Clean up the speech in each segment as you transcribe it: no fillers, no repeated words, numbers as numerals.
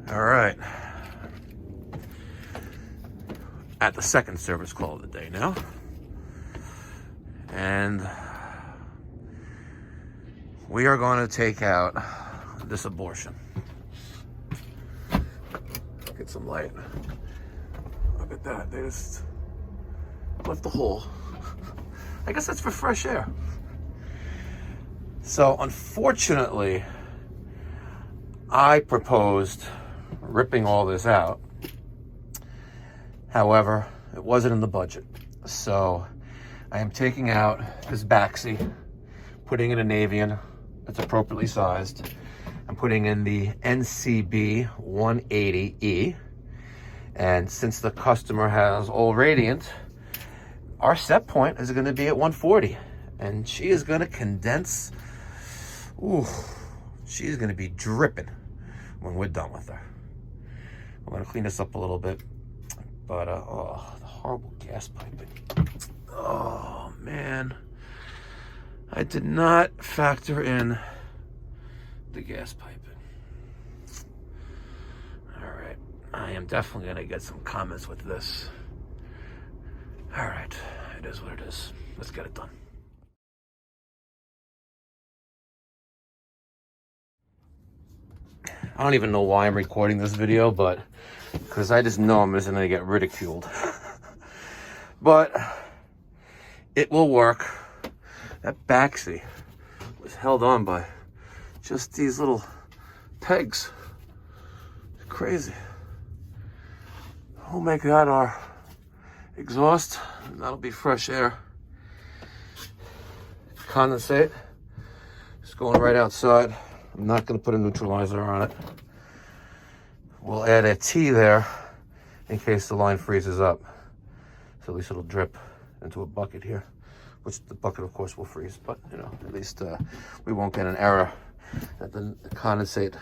All right. At the second service call of the day now. And we are going to take out this abortion. Get some light. Look at that. They just left the hole. I guess that's for fresh air. So unfortunately, I proposed ripping all this out. However, it wasn't in the budget. So I am taking out this Baxi, putting in a Navien that's appropriately sized. I'm putting in the NCB-180E. And since the customer has all radiant, our set point is going to be at 140. And she is going to condense. Ooh, she's going to be dripping when we're done with her. I'm going to clean this up a little bit. But, oh, the horrible gas piping. Oh, man. I did not factor in the gas piping. All right. I am definitely going to get some comments with this. All right. It is what it is. Let's get it done. I don't even know why I'm recording this video, but because I just know I'm just going to get ridiculed. But it will work. That Baxi was held on by just these little pegs. It's crazy. We'll make that our exhaust, and that'll be fresh air. Condensate is going right outside. I'm not going to put a neutralizer on it. We'll add a T there in case the line freezes up. So at least it'll drip into a bucket here, which the bucket, of course, will freeze. But, you know, at least we won't get an error that the condensate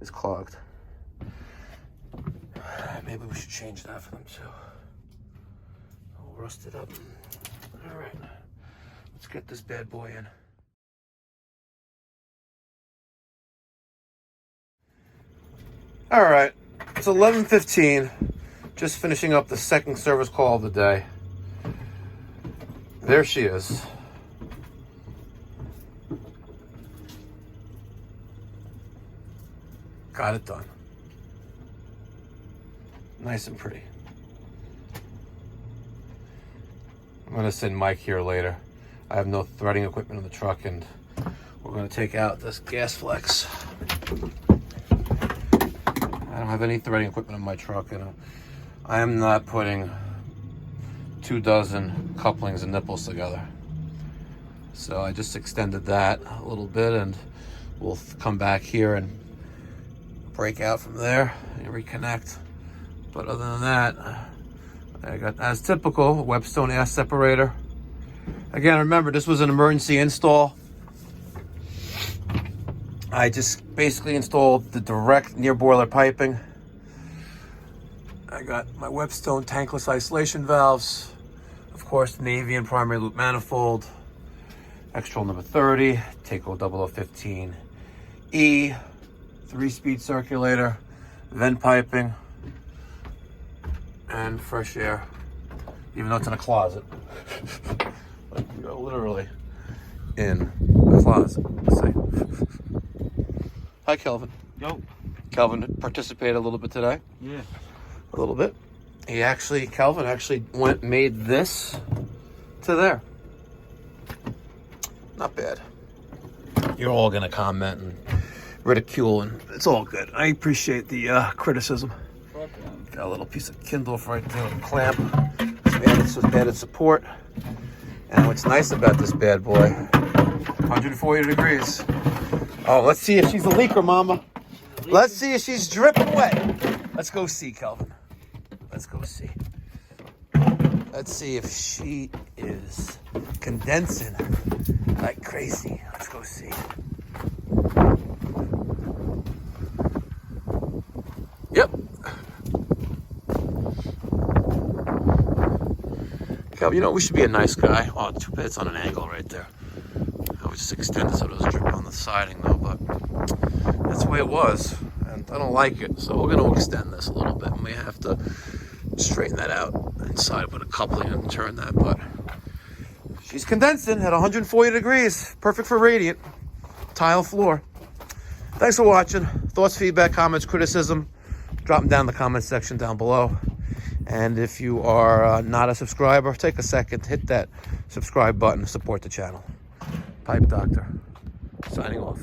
is clogged. Maybe we should change that for them, too. We'll rust it up. All right. Let's get this bad boy in. All right, it's 11:15, just finishing up the second service call of the day. There she is. Got it done. Nice and pretty. I'm gonna send Mike here later. I have no threading equipment in the truck, and we're gonna take out this gas flex. I don't have any threading equipment in my truck, and I am not putting 24 couplings and nipples together. So I just extended that a little bit, and we'll come back here and break out from there and reconnect. But other than that, I got, as typical, a Webstone air separator. Again, remember, this was an emergency install. I just basically installed the direct near boiler piping. I got my Webstone tankless isolation valves. Of course, Navien primary loop manifold. Extrol number 30, Takeo 0015E, 3-speed circulator, vent piping, and fresh air, even though it's in a closet. Like, you're literally in a closet. Let's see. Hi, Kelvin. Yo. Kelvin participated a little bit today. Yeah. A little bit. Kelvin actually made this to there. Not bad. You're all gonna comment and ridicule, and it's all good. I appreciate the criticism. Got a little piece of Kindle right there with a clamp. Some added support. And what's nice about this bad boy, 140 degrees. Oh, let's see if she's a leaker, mama. Let's see if she's dripping wet. Let's go see, Kelvin. Let's go see. Let's see if she is condensing like crazy. Let's go see. Yep. Kelvin, you know, we should be a nice guy. Oh, too bad it's on an angle right there. I would just extend it so it doesn't drip on the siding, though, but that's the way it was. And I don't like it. So we're going to extend this a little bit. We have to straighten that out inside with a coupling and turn that. But she's condensing at 140 degrees. Perfect for radiant tile floor. Thanks for watching. Thoughts, feedback, comments, criticism, drop them down in the comment section down below. And if you are not a subscriber, take a second, hit that subscribe button to support the channel. Pipe Doctor, signing off.